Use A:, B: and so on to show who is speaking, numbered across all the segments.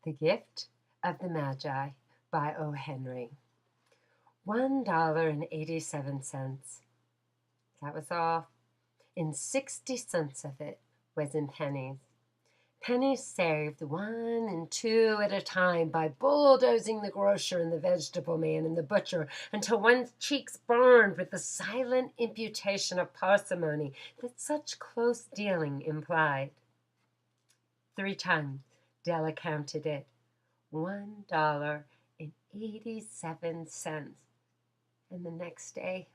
A: The Gift of the Magi by O. Henry. $1.87. That was all. And 60 cents of it was in pennies. Pennies saved 1 and 2 at a time by bulldozing the grocer and the vegetable man and the butcher until one's cheeks burned with the silent imputation of parsimony that such close dealing implied. 3 times Della counted it. $1.87. And the next day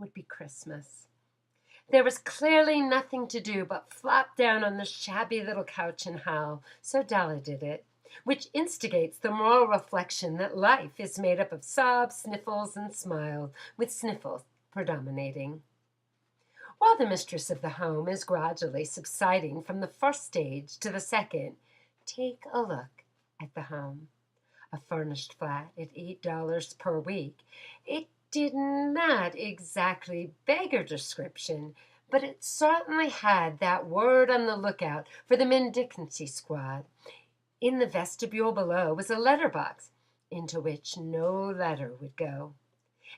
A: would be Christmas. There was clearly nothing to do but flop down on the shabby little couch and howl, so Della did it, which instigates the moral reflection that life is made up of sobs, sniffles, and smiles, with sniffles predominating. While the mistress of the home is gradually subsiding from the first stage to the second, take a look at the home. A furnished flat at $8 per week. It did not exactly beg a description, but it certainly had that word on the lookout for the mendicancy squad. In the vestibule below was a letterbox into which no letter would go,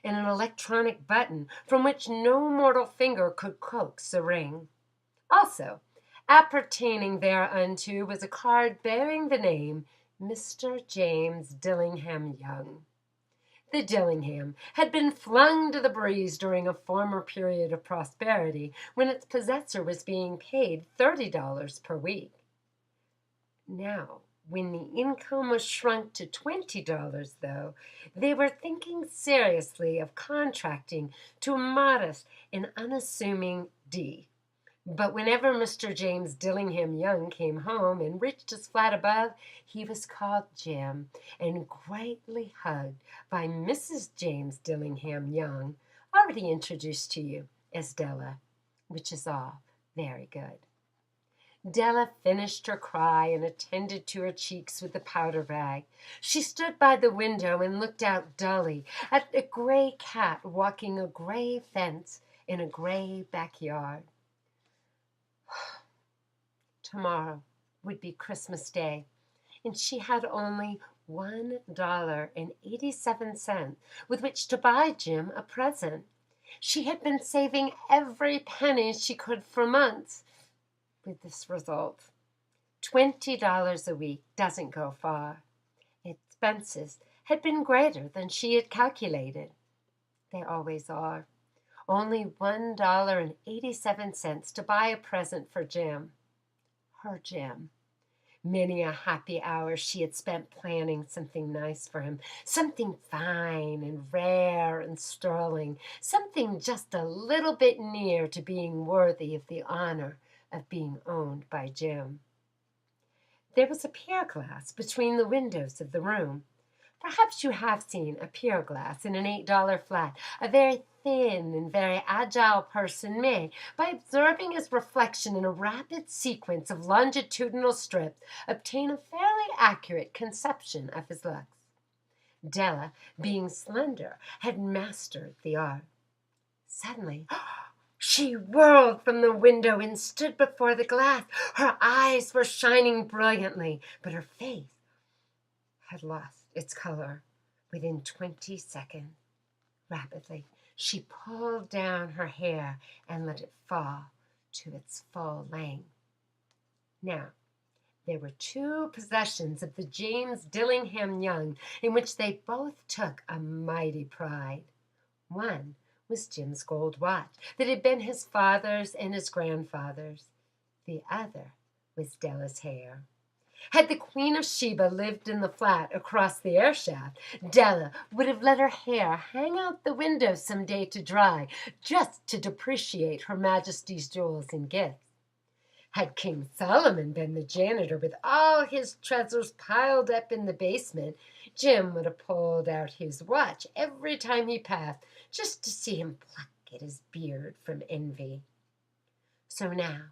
A: and an electronic button from which no mortal finger could coax a ring. Also, appertaining thereunto was a card bearing the name Mr. James Dillingham Young. The Dillingham had been flung to the breeze during a former period of prosperity when its possessor was being paid $30 per week. Now, when the income was shrunk to $20, though, they were thinking seriously of contracting to a modest and unassuming D. But whenever Mr. James Dillingham Young came home and reached his flat above, he was called Jim and greatly hugged by Mrs. James Dillingham Young, already introduced to you as Della, which is all very good. Della finished her cry and attended to her cheeks with the powder rag. She stood by the window and looked out dully at a gray cat walking a gray fence in a gray backyard. Tomorrow would be Christmas Day, and she had only $1.87 with which to buy Jim a present. She had been saving every penny she could for months, with this result. $20 a week doesn't go far. Expenses had been greater than she had calculated. They always are. Only $1.87 to buy a present for Jim. Her Jim. Many a happy hour she had spent planning something nice for him, something fine and rare and sterling, something just a little bit near to being worthy of the honor of being owned by Jim. There was a pier glass between the windows of the room. Perhaps you have seen a pier glass in an $8 flat. A very thin and very agile person may, by observing his reflection in a rapid sequence of longitudinal strips, obtain a fairly accurate conception of his looks. Della, being slender, had mastered the art. Suddenly, she whirled from the window and stood before the glass. Her eyes were shining brilliantly, but her face had lost its color within 20 seconds. Rapidly, she pulled down her hair and let it fall to its full length. Now, there were 2 possessions of the James Dillingham Young in which they both took a mighty pride. One was Jim's gold watch that had been his father's and his grandfather's. The other was Della's hair. Had the Queen of Sheba lived in the flat across the air shaft, Della would have let her hair hang out the window some day to dry, just to depreciate Her Majesty's jewels and gifts. Had King Solomon been the janitor with all his treasures piled up in the basement, Jim would have pulled out his watch every time he passed, just to see him pluck at his beard from envy. So now,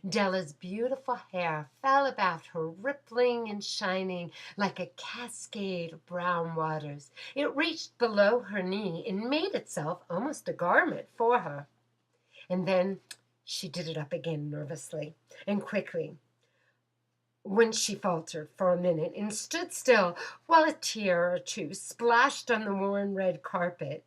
A: Della's beautiful hair fell about her, rippling and shining like a cascade of brown waters. It reached below her knee and made itself almost a garment for her. And then she did it up again nervously and quickly. When she faltered for a minute and stood still while a tear or two splashed on the worn red carpet.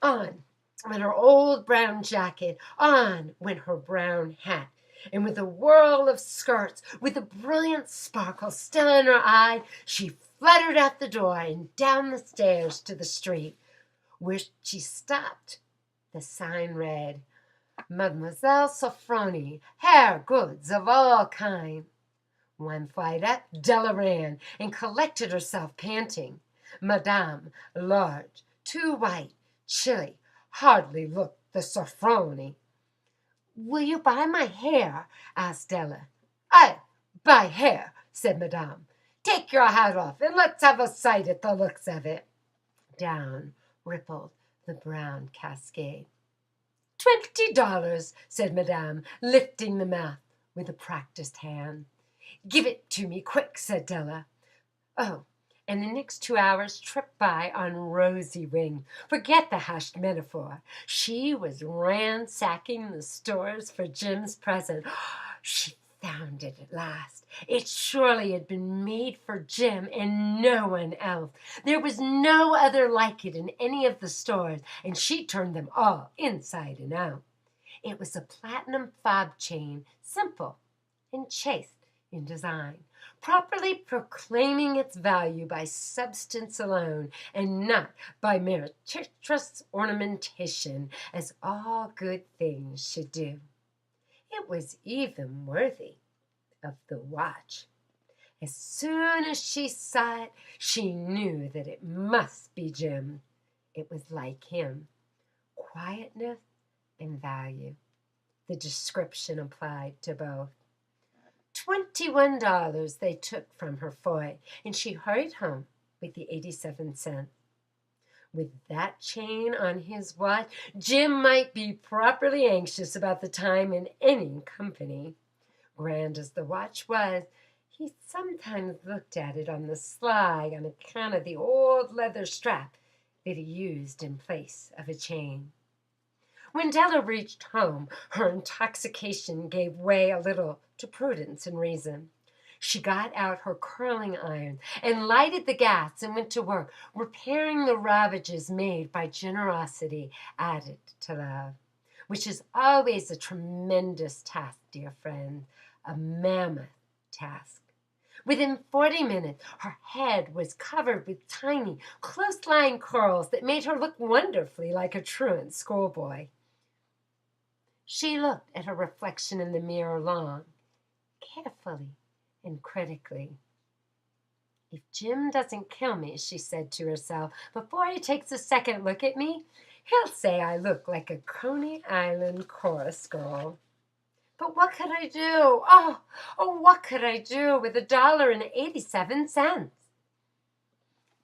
A: On went her old brown jacket, on went her brown hat, and with a whirl of skirts, with a brilliant sparkle still in her eye, she fluttered out the door and down the stairs to the street, where she stopped. The sign read, Mademoiselle Sofronie, hair goods of all kinds. One flight up, Della ran and collected herself, panting. Madame, large, too white, chilly, hardly looked the Sofronie. Will you buy my hair? Asked Della. I buy hair, said Madame. Take your hat off and let's have a sight at the looks of it. Down rippled the brown cascade. $20, said Madame, lifting the mouth with a practiced hand. Give it to me, quick, said Della. Oh, and the next 2 hours tripped by on rosy wing. Forget the hushed metaphor. She was ransacking the stores for Jim's present. She found it at last. It surely had been made for Jim and no one else. There was no other like it in any of the stores, and she turned them all inside and out. It was a platinum fob chain, simple and chaste in design, properly proclaiming its value by substance alone and not by meretricious ornamentation, as all good things should do. It was even worthy of the watch. As soon as she saw it, she knew that it must be Jim. It was like him, quietness and value. The description applied to both. $21 they took from her for it, and she hurried home with the 87 cents. With that chain on his watch, Jim might be properly anxious about the time in any company. Grand as the watch was, he sometimes looked at it on the sly on account of the old leather strap that he used in place of a chain. When Della reached home, her intoxication gave way a little to prudence and reason. She got out her curling iron and lighted the gas and went to work, repairing the ravages made by generosity added to love, which is always a tremendous task, dear friend, a mammoth task. Within 40 minutes, her head was covered with tiny, close-lying curls that made her look wonderfully like a truant schoolboy. She looked at her reflection in the mirror long, carefully and critically. If Jim doesn't kill me, she said to herself, before he takes a second look at me, he'll say I look like a Coney Island chorus girl. But what could I do? Oh, what could I do with $1.87?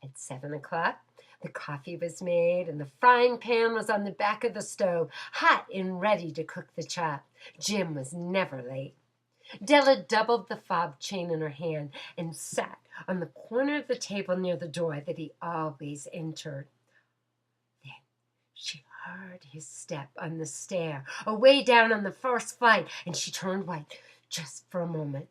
A: At 7 o'clock, the coffee was made and the frying pan was on the back of the stove, hot and ready to cook the chop. Jim was never late. Della doubled the fob chain in her hand and sat on the corner of the table near the door that he always entered. Then she heard his step on the stair, away down on the first flight, and she turned white just for a moment.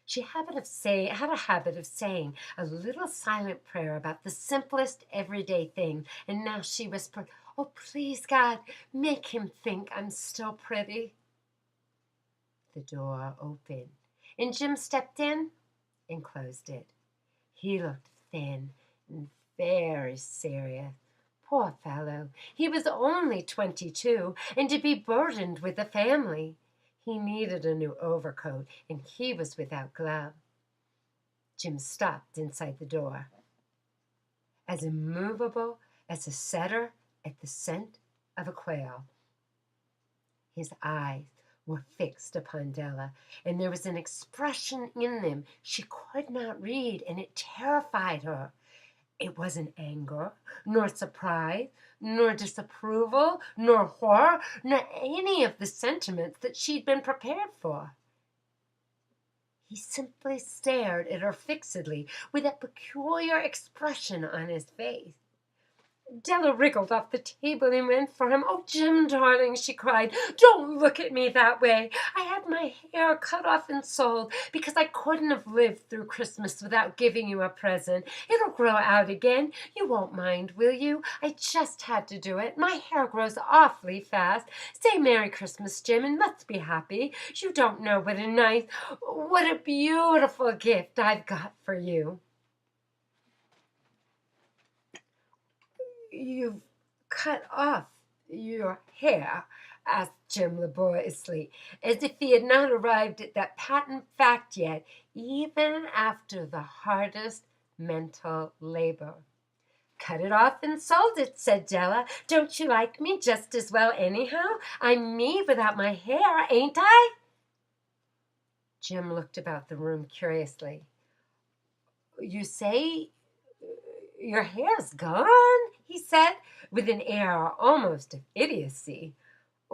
A: She had a habit of saying a little silent prayer about the simplest everyday thing, and now she whispered, "Oh, please, God, make him think I'm still pretty." The door opened, and Jim stepped in and closed it. He looked thin and very serious. Poor fellow, he was only 22, and to be burdened with a family. He needed a new overcoat, and he was without gloves. Jim stopped inside the door, as immovable as a setter at the scent of a quail. His eyes were fixed upon Della, and there was an expression in them she could not read, and it terrified her. It wasn't anger, nor surprise, nor disapproval, nor horror, nor any of the sentiments that she'd been prepared for. He simply stared at her fixedly with that peculiar expression on his face. Della wriggled off the table and went for him. "Oh, Jim, darling," she cried, "don't look at me that way. I had my hair cut off and sold because I couldn't have lived through Christmas without giving you a present. It'll grow out again. You won't mind, will you? I just had to do it. My hair grows awfully fast. Say Merry Christmas, Jim, and let's be happy. You don't know what a beautiful gift I've got for you." "You've cut off your hair?" asked Jim laboriously, as if he had not arrived at that patent fact yet, even after the hardest mental labor. "Cut it off and sold it," said Della. "Don't you like me just as well anyhow? I'm me without my hair, ain't I?" Jim looked about the room curiously. "You say your hair's gone?" he said, with an air almost of idiocy.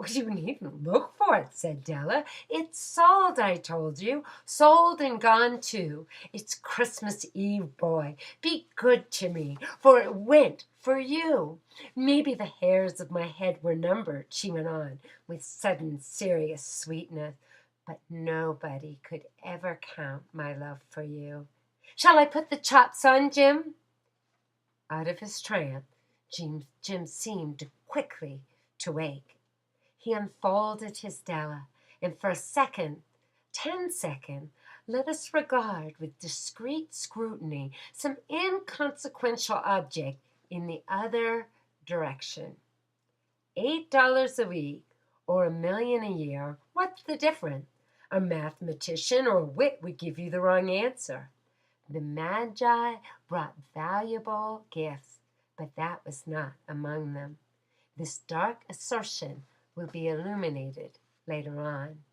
A: "You needn't look for it," said Della. "It's sold, I told you. Sold and gone, too. It's Christmas Eve, boy. Be good to me, for it went for you. Maybe the hairs of my head were numbered," she went on, with sudden serious sweetness. "But nobody could ever count my love for you. Shall I put the chops on, Jim?" Out of his trance, Jim seemed quickly to wake. He unfolded his Della, and for a second, 10 seconds, let us regard with discreet scrutiny some inconsequential object in the other direction. $8 a week or $1 million a year, what's the difference? A mathematician or a wit would give you the wrong answer. The Magi brought valuable gifts, but that was not among them. This dark assertion will be illuminated later on.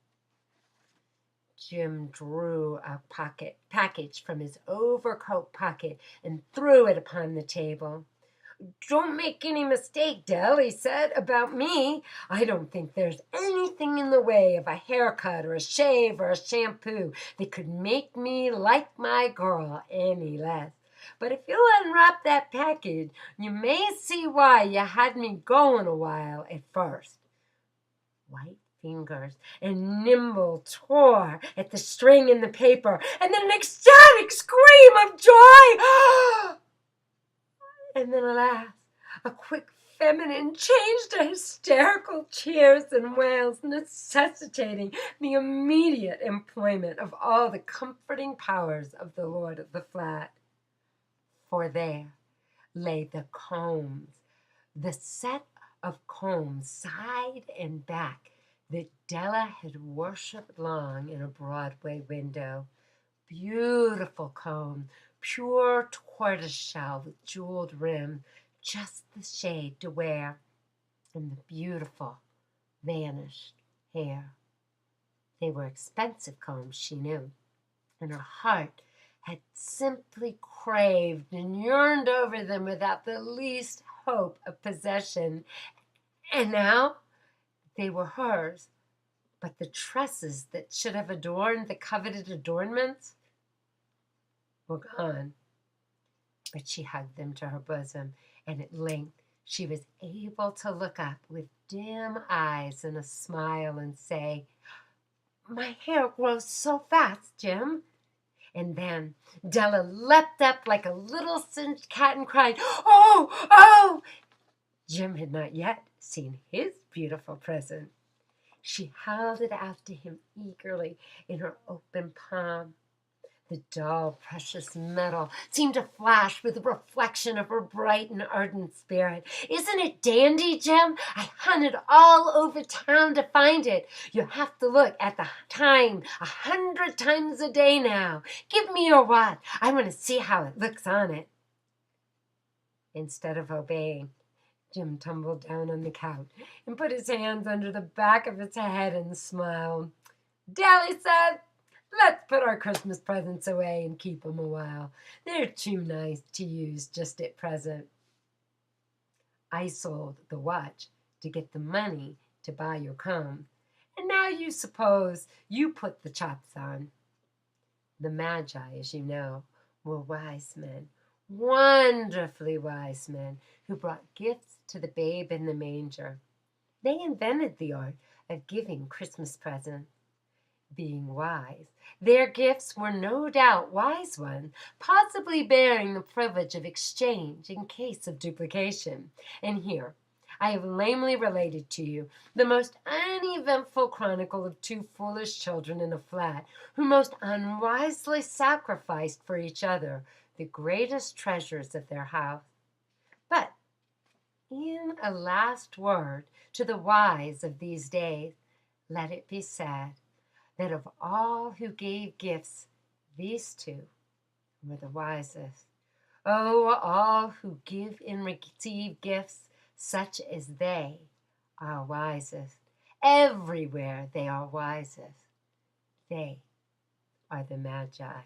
A: Jim drew a package from his overcoat pocket and threw it upon the table. "Don't make any mistake, Dell," he said, "about me. I don't think there's anything in the way of a haircut or a shave or a shampoo that could make me like my girl any less. But if you'll unwrap that package, you may see why you had me going a while at first." White fingers and nimble tore at the string in the paper, and then an ecstatic scream of joy. And then, alas, a quick feminine change to hysterical cheers and wails, necessitating the immediate employment of all the comforting powers of the lord of the flat. For there lay the combs, the set of combs, side and back, that Della had worshipped long in a Broadway window. Beautiful comb, pure tortoiseshell with jeweled rim, just the shade to wear, and the beautiful vanished hair. They were expensive combs, she knew, and her heart had simply craved and yearned over them without the least hope of possession. And now they were hers, but the tresses that should have adorned the coveted adornments were gone. But she hugged them to her bosom, and at length she was able to look up with dim eyes and a smile and say, "My hair grows so fast, Jim." And then Della leapt up like a little singed cat and cried, "Oh, oh!" Jim had not yet seen his beautiful present. She held it out to him eagerly in her open palm. The dull, precious metal seemed to flash with the reflection of her bright and ardent spirit. "Isn't it dandy, Jim? I hunted all over town to find it. You have to look at the time 100 times a day now. Give me your watch. I want to see how it looks on it." Instead of obeying, Jim tumbled down on the couch and put his hands under the back of his head and smiled. "Dell," he said, "let's put our Christmas presents away and keep 'em a while. They're too nice to use just at present. I sold the watch to get the money to buy your comb, and now you suppose you put the chops on." The Magi, as you know, were wise men, wonderfully wise men who brought gifts to the babe in the manger. They invented the art of giving Christmas presents. Being wise, their gifts were no doubt wise ones, possibly bearing the privilege of exchange in case of duplication. And here, I have lamely related to you the most uneventful chronicle of two foolish children in a flat who most unwisely sacrificed for each other the greatest treasures of their house. But in a last word to the wise of these days, let it be said that of all who gave gifts, these two were the wisest. Oh, all who give and receive gifts such as they are wisest. Everywhere they are wisest. They are the Magi.